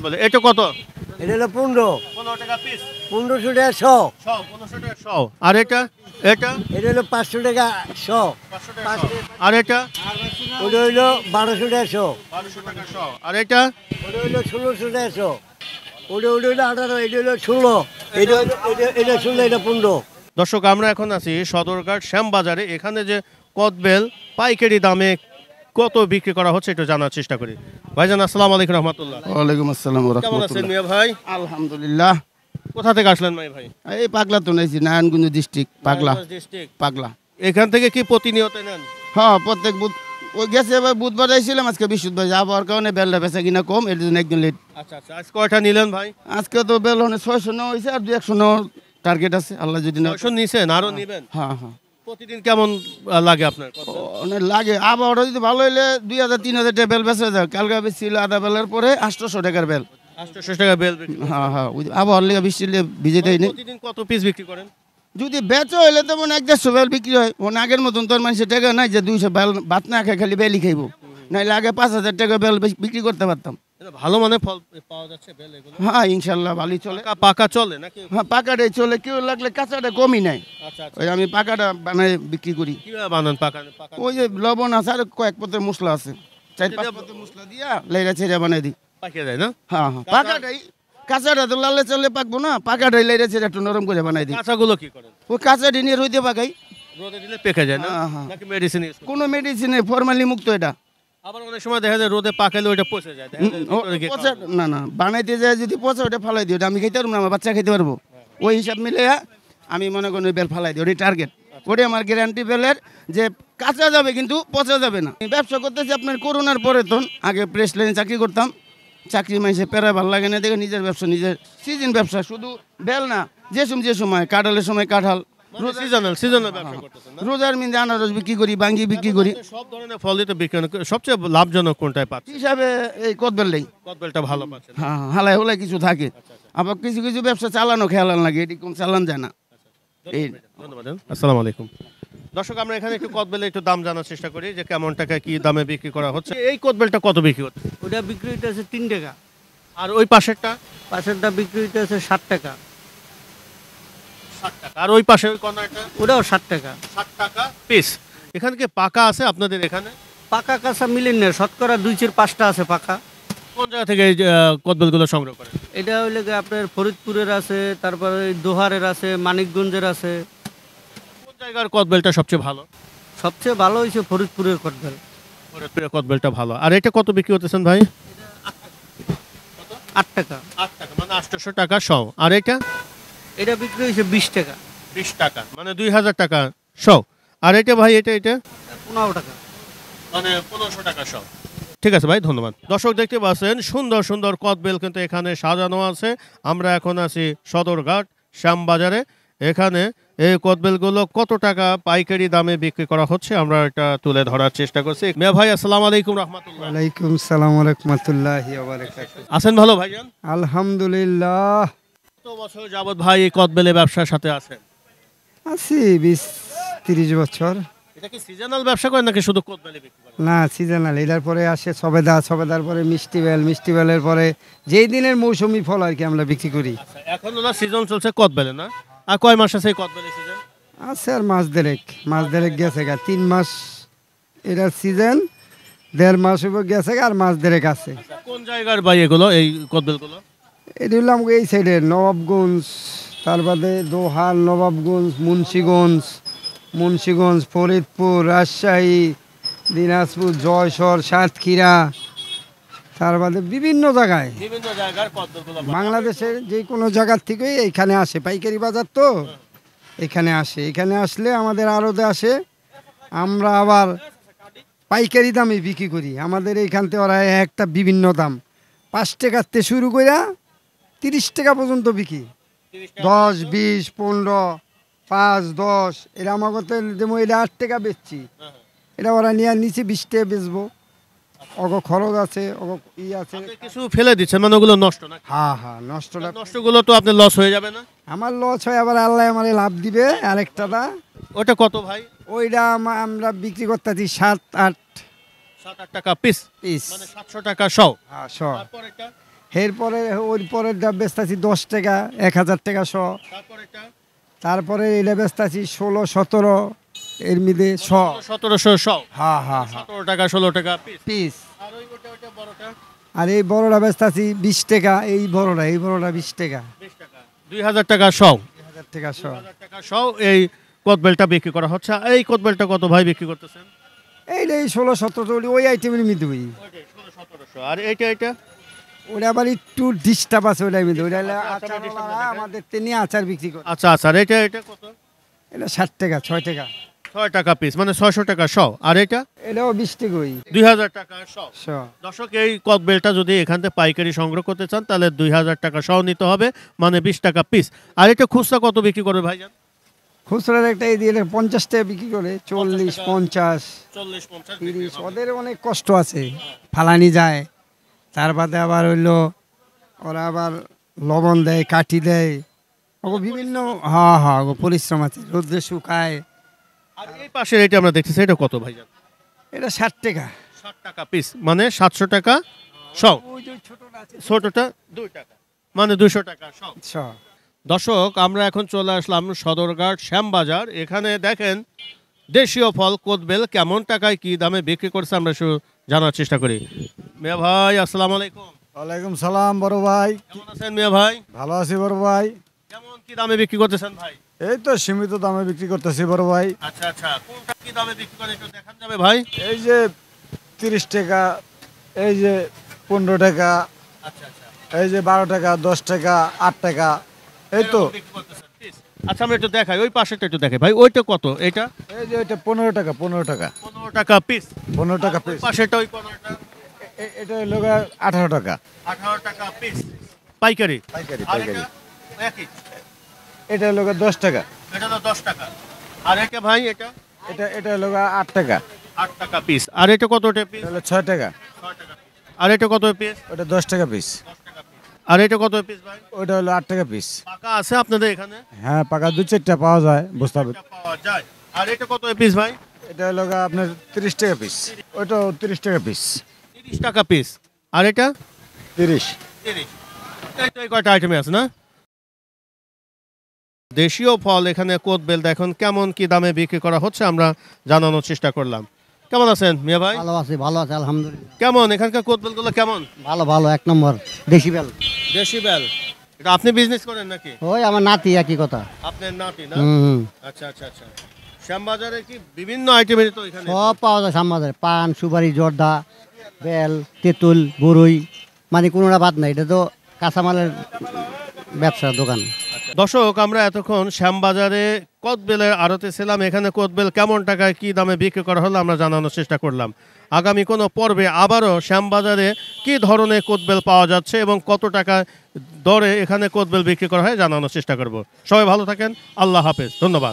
বলে এটা কত? এটা হলো 15 15 টাকা পিস। 1500 টাকা 100। 1500 টাকা 100। আর এটা এটা হলো 500 টাকা 100। 500 টাকা 100। আর এটা ওটা হইলো 1200 টাকা 100। 1200 টাকা 100। আর এটা ওটা হইলো 1600 টাকা 100। ওটা হইলো 18, এটা হইলো 16, এটা 16, এটা 15। দর্শক আমরা এখন আছি সদরঘাট শ্যামবাজারে। এখানে যে কদবেল পাইকারি দামে কত বিক্রি করা হচ্ছে একটু জানার চেষ্টা করি। ভাইজান আসসালামু আলাইকুম রাহমাতুল্লাহ। ওয়ালাইকুম আসসালাম ওয়া কেমন আছেন রাহমাতুল্লাহ। মিয়া ভাই? আলহামদুলিল্লাহ। কোথা থেকে আসলেন ভাই? এই পাগলা তো নাইছি, নারায়ণগঞ্জ ডিস্ট্রিক্ট, পাগলা ডিস্ট্রিক্ট। পাগলা। এখান থেকে কি প্রতিনিয়ত নেন? হ্যাঁ, প্রত্যেক ওই গেছে এবার বুধবার আইছিলাম, আজকে বৃহস্পতিবার আবহাওয়ার কারণে বেলটা বেচা কিনা কম, এর জন্য একদিন লেট। আচ্ছা আচ্ছা, আজ কয়টা নিলেন ভাই? আজকে তো বেল 600 নেওয়া হয়েছে, আর 200 নেওয়ার টার্গেট আছে, আল্লাহ যদি না। 600 নিছেন, আরো নিবেন? হ্যাঁ হ্যাঁ। প্রতিদিন কেমন লাগে আপনার কদবেল? অনেক লাগে, আবহাওয়াটা যদি ভালো হইলে 2000-3000 টাকা বেল বেচা যায়। কালকে বেচছিল আধা বেলার পরে 800 টাকার বেল। 800 টাকা বেল বিক্রি করেন? হ্যাঁ হ্যাঁ, ওই আবহাওয়ার লেগে বৃষ্টির লেগে ভিজেতেই নেই। প্রতিদিন কত পিস বিক্রি করেন? যদি বেচা হইলে তো মনে 150 বেল বিক্রি হয়। মনে আগের মতন তোর মানুষের টাকা নাই যে 200 বেল ভাত না খাই খালি বেলই খাইব, নাইলে আগে 5000 টাকা বেল বিক্রি করতে পারতাম। এটা ভালো মানে ফল পাওয়া যাচ্ছে বেল এগুলো? হ্যাঁ ইনশাল্লাহ ভালোই চলে। পাকা চলে নাকি? হ্যাঁ, পাকাটাই চলে, কেউ লাগলে কাঁচাটা কমই নাই। আচ্ছা আচ্ছা, ওই আমি পাকাটা বানাই বিক্রি করি। কিভাবে বানান পাকা? ওই যে লবণ আছে আর কয়েক পদের মশলা আছে, 4-5 পদের মশলা দিয়া লাইরা ছেড়ে বানাই দিই। পাকিয়ে যায় না? হ্যাঁ হ্যাঁ, পাকাটাই। কাঁচাটা তো লালে চলে পাকবো না, পাকাটাই লাইরা ছেড়ে একটু নরম করে বানাই দিই। কাঁচাগুলো কি করেন? ওই কাঁচাটি নিয়ে রইতে পাকাই। রোদে দিলে পেকে যায় না? হ্যাঁ, হ্যাঁ। নাকি মেডিসিন ইউজ করেন? কোনো মেডিসিনে ফরমালি মুক্ত এটা। আবার অনেক সময় দেখা যায় রোদে পাকালে ওটা পচে যায়, দেখা যায় ভিতরে গিয়ে পচা না না, বানাইতে যায় যদি পচা ওটা ফালাই দিই, ওটা আমি খাইতে পারবো না, আমার বাচ্চা খাইতে পারবো। ওই হিসাব মিলে আমি মনে করি ওই বেল ফালাই দিই, ওটাই টার্গেট। ওটাই আমার গ্যারান্টি বেলের, যে কাঁচা যাবে কিন্তু পচা যাবে না। আমি ব্যবসা করতেছি আপনার করোনার পরে, তো আগে প্রেস লাইনে চাকরি করতাম, চাকরি মাইসে পেরায় ভালো লাগে না দেখে নিজের ব্যবসা, নিজের সিজন ব্যবসা। শুধু বেল না, যে সময় কাঁঠালের সময় কাঁঠাল, সিজনাল ব্যবসা করতেছেন না? রোজার মিন্দে আনারস বিক্রি করি, বাঙ্গি বিক্রি করি। সব ধরনের ফলই তো বিক্রি করেন। সবচেয়ে লাভজনক কোনটায় পাচ্ছেন? হিসাবে এই কদবেলটাই। কদবেলটা ভালো পাচ্ছেন? হ্যাঁ, হালাই হলাই কিছু থাকে। আবার কিছু কিছু ব্যবসা চালানো খেয়ালান লাগে, এটি কোন চালান যায় না। এই ধন্যবাদ। আসসালামু আলাইকুম। দর্শক আমরা এখানে একটু কদবেলের একটু দাম জানার চেষ্টা করি যে কেমন টাকা কি দামে বিক্রি করা হচ্ছে। এই কদবেলটা কত বিক্রি হচ্ছে? ওটা বিক্রি হইতেছে 3 টাকা। আর ওই পাশেরটা? পাশেরটা বিক্রি হইতেছে 60 টাকা। 60 টাকা। আর ওই পাশে ওই কর্নারটা? ওটাও 60 টাকা। 60 টাকা পিস। এখানে কি পাকা আছে আপনাদের এখানে? পাকা কাঁচা মিলেন না, শতকরা 2-5টা আছে পাকা। কোন জায়গা থেকে এই কদবেলগুলো সংগ্রহ করেন? এটা হইলে গিয়ে আপনার ফরিদপুরের আছে, তারপরে দোহারের আছে, মানিকগঞ্জের আছে। কোন জায়গার কদবেলটা সবচেয়ে ভালো? সবচেয়ে ভালো হয়েছে ফরিদপুরের কদবেল। ফরিদপুরের কদবেলটা ভালো। আর এটা কত বিক্রি হতেছেন ভাই? 8 টাকা। 8 টাকা, মানে 800 টাকা শ। আর এটা? এটা বিক্রি হয়েছে 20 টাকা। 20 টাকা, মানে 2000 টাকা শ। আর এটা ভাই এটা 15 টাকা, মানে 1500 টাকা শ। ঠিক আছে ভাই, ধন্যবাদ। দর্শক দেখতে পাচ্ছেন সুন্দর সুন্দর কদবেল কিন্তু এখানে সাজানো আছে। আমরা এখন আছি সদরঘাট শ্যামবাজারে। এখানে এই কদবেলগুলো কত টাকা পাইকারি দামে বিক্রি করা হচ্ছে আমরা এটা তুলে ধরার চেষ্টা করছি। মিয়া ভাই আসসালামু আলাইকুম রাহমাতুল্লাহ। ওয়ালাইকুম সালাম ওয়া রাহমাতুল্লাহি ওয়া বারাকাতুহু। আছেন ভালো ভাইজান? আলহামদুলিল্লাহ, কত বছর যাবত ভাই এই কদবেলের ব্যবসার সাথে আছেন? আছি 20-30 বছর। এটা কি সিজনাল ব্যবসা করেন নাকি শুধু কদবেলে বিক্রি করেন? না, সিজনাল। এটার পরে আসে সবেদা, সবেদার পরে মিষ্টি বেল, মিষ্টি বেলের পরে যেই দিনের মৌসুমি ফল আর কি আমরা বিক্রি করি। আচ্ছা, এখন ওনার সিজন চলছে কদবেলে না? আর কয় মাস আছে এই কদবেলের সিজন? আছে আর মাস দেড়েক গেছে গা, 3 মাস এটার সিজন, 1.5 মাস হইব গেছে গা, আর মাস দেড়েক আছে। কোন জায়গার ভাই এগুলো, এই কদবেলগুলো? এটি হলো আমাকে এই সাইডে নবাবগঞ্জ, তার বাদে দোহার, নবাবগঞ্জ, মুন্সিগঞ্জ, ফরিদপুর, রাজশাহী, দিনাজপুর, জয়সর, সাতক্ষীরা, তার বাদে বিভিন্ন জায়গায়, বিভিন্ন জায়গার কদবেলগুলো বাংলাদেশের যে কোনো জায়গার থেকেই এইখানে আসে। পাইকারি বাজার তো, এখানে আসে। এখানে আসলে আমাদের আড়তে আসে, আমরা আবার পাইকারি দামে বিক্রি করি। আমাদের এইখান থেকে ওরা একটা বিভিন্ন দাম, 5 টাকাতে শুরু করে 30 টাকা পর্যন্ত বিক্রি। 10, 20, 15, 5, 10 এরা আমার কথা যেমন এটা 8 টাকা বেচছি, এটা ওরা নিয়ে নিচে 20 টাকা বেচবো। অগ খরচ আছে, অগ আছে। কিছু ফেলে দিচ্ছেন মানে ওগুলো নষ্ট না? হ্যাঁ হ্যাঁ, নষ্টটা নষ্টগুলো তো আপনার লস হয়ে যাবে না? আমার লস হয়, আবার আল্লাহ আমার লাভ দিবে আরেকটাটা। ওটা কত ভাই? ওইটা আমরা বিক্রি করতেছি 7-8 7-8 টাকা পিস, পিস। মানে 700 টাকা শ। হ্যাঁ, তারপর এটা এরপরে ওই পরের ডাব বেচতেছি 10 টাকা 1000 টাকা শ। তারপর এটা তারপরে এটা বেচতেছি 16-17 এর মধ্যে শ। 1700 হ্যাঁ হ্যাঁ হ্যাঁ 17 টাকা 16 টাকা পিস। পিস। আর ওইটা বড়টা আর এই বড়টা বেচতেছি 20 টাকা, এই বড়টা 20 টাকা। 20 টাকা 2000 টাকা সব 1000 টাকা শ। 2000 টাকা সব এই কদবেলটা বিক্রি করা হচ্ছে। এই কদবেলটা কত ভাই বিক্রি করতেছেন? এইটা এই 16-17 ওই আইটেমের মধ্যে ওই। ওইটাই 1600 আর এটা ওটা আবার একটু ডিস্টার্ব আছে ওইটার মধ্যে। ওইটা হলো আচ্ছা, আচার disturb ওরা, না দেখেন। আমাদের তিনি আচার বিক্রি করে। আচ্ছা আচ্ছা আর এটা কত? এটা 60 টাকা 6 টাকা। 6 টাকা পিস মানে 600 টাকা সব। আর এটা এটাও 20 টাকা ওই 2000 টাকা সব। শ। দর্শক এই কদবেলটা যদি এখান থেকে পাইকারি সংগ্রহ করতে চান তাহলে 2000 টাকা সহ নিতে হবে মানে 20 টাকা পিস। আর এটা খুচরা কত বিক্রি করবে ভাইজান? খুচরার একটা এই দিয়ে 50 টাকা বিক্রি করে, 40 50 40 50 30। ওদের অনেক কষ্ট আছে, ফালানি যায়। তার বাদে আবার হইলো ওরা আবার লবণ দেয়, কাঠি দেয়, ওগো বিভিন্ন হ্যাঁ হ্যাঁ ওগো পরিশ্রম আছে, রোদ্রে শুকায়। আর এই পাশের এটা আমরা দেখতেছি এটা কত ভাইজান? এটা 60 টাকা। 60 টাকা পিস মানে 700 টাকা সব। ওই যে ছোটটা আছে ছোটটা 2 টাকা মানে 200 টাকা সব। শ। দর্শক আমরা এখন চলে আসলাম সদরঘাট শ্যামবাজার। এখানে দেখেন দেশীয় ফল কোদবেল কেমন টাকায় কি দামে বিক্রি করছে আমরা শুধু জানার চেষ্টা করি। মিয়া ভাই আসসালামু আলাইকুম। ওয়ালাইকুম সালাম বড় ভাই। কেমন আছেন মিয়া ভাই? ভালো আছি বড় ভাই। কেমন কি দামে বিক্রি করতেছেন ভাই? এই তো সীমিত দামে বিক্রি করতেছি বড় ভাই। আচ্ছা আচ্ছা কোনটা কি দামে বিক্রি করেন একটু দেখান যাবে ভাই? এই যে 30 টাকা, এই যে 15 টাকা, আচ্ছা আচ্ছা এই যে 12 টাকা, 10 টাকা, 8 টাকা, এই তো। এরকম বিক্রি করতেছেন piece। আচ্ছা আমরা একটু দেখাই ওই পাশেরটা একটু দেখাই ভাই। ওইটা কত? এটা এই যে এটা 15 টাকা, 15 টাকা, 15 টাকা পিস। 15 টাকা ওই পিস। পাশেরটা ওই কোনটা এটা হলো 18 টাকা 18 টাকা পিস পাইকারি। পাইকারি আর পাইকারি। এটা একই এটা হলো 10 টাকা, এটা তো 10 টাকা। আর এটা ভাই এটা এটা হলো 8 টাকা, 8 টাকা পিস। আর এটা কত পিস? এটা হলো 6 টাকা, 6 টাকা। আর এটা কত পিস? ওটা 10 টাকা পিস, 10 টাকা পিস। আর এটা কত পিস ভাই? ওটা হলো 8 টাকা পিস। পাকা আছে আপনাদের এখানে? হ্যাঁ পাকা 2-4টা পাওয়া যায় বুঝতে হবে। এটা পাওয়া যায়। আর এটা কত পিস ভাই? এটা হলো আপনার 30 টাকা পিস, ওটাও 30 টাকা পিস। 30 টাকা পিস। আর এটা 30। 30। এই কয়টা আইটেমে আছে না? দেশীয় ফল এখানে কোদবেল দেখুন কেমন কি দামে বিক্রি করা হচ্ছে আমরা জানানোর চেষ্টা করলাম। কেমন আছেন মিয়া ভাই? ভালো আছে আলহামদুলিল্লাহ। কেমন এখানকার কোদবেলগুলো কেমন? ভালো 1 নম্বর দেশি বেল। দেশি বেল। এটা আপনি বিজনেস করেন নাকি? ওই আমার নাতি একই কথা। আপনার নাতি না? হুম। আচ্ছা আচ্ছা আচ্ছা। শ্যামবাজারে কি বিভিন্ন আইটেমের তো এখানে? সব পাওয়া যায় আমাদের, পান সুপারি জর্দা বেল তেঁতুল বরই, মানে কোনোটা বাদ নাই। এটা তো কাঁচামালের ব্যবসার দোকান। দর্শক আমরা এতক্ষণ শ্যামবাজারে কোদবেলের আড়তে ছিলাম। এখানে কোদবেল কেমন টাকায় কি দামে বিক্রি করা হলো আমরা জানানোর চেষ্টা করলাম। আগামী কোনো পর্বে আবারও শ্যামবাজারে কি ধরনের কোদবেল পাওয়া যাচ্ছে এবং কত টাকা দরে এখানে কোদবেল বিক্রি করা হয় জানানোর চেষ্টা করব। সবাই ভালো থাকেন, আল্লাহ হাফেজ, ধন্যবাদ।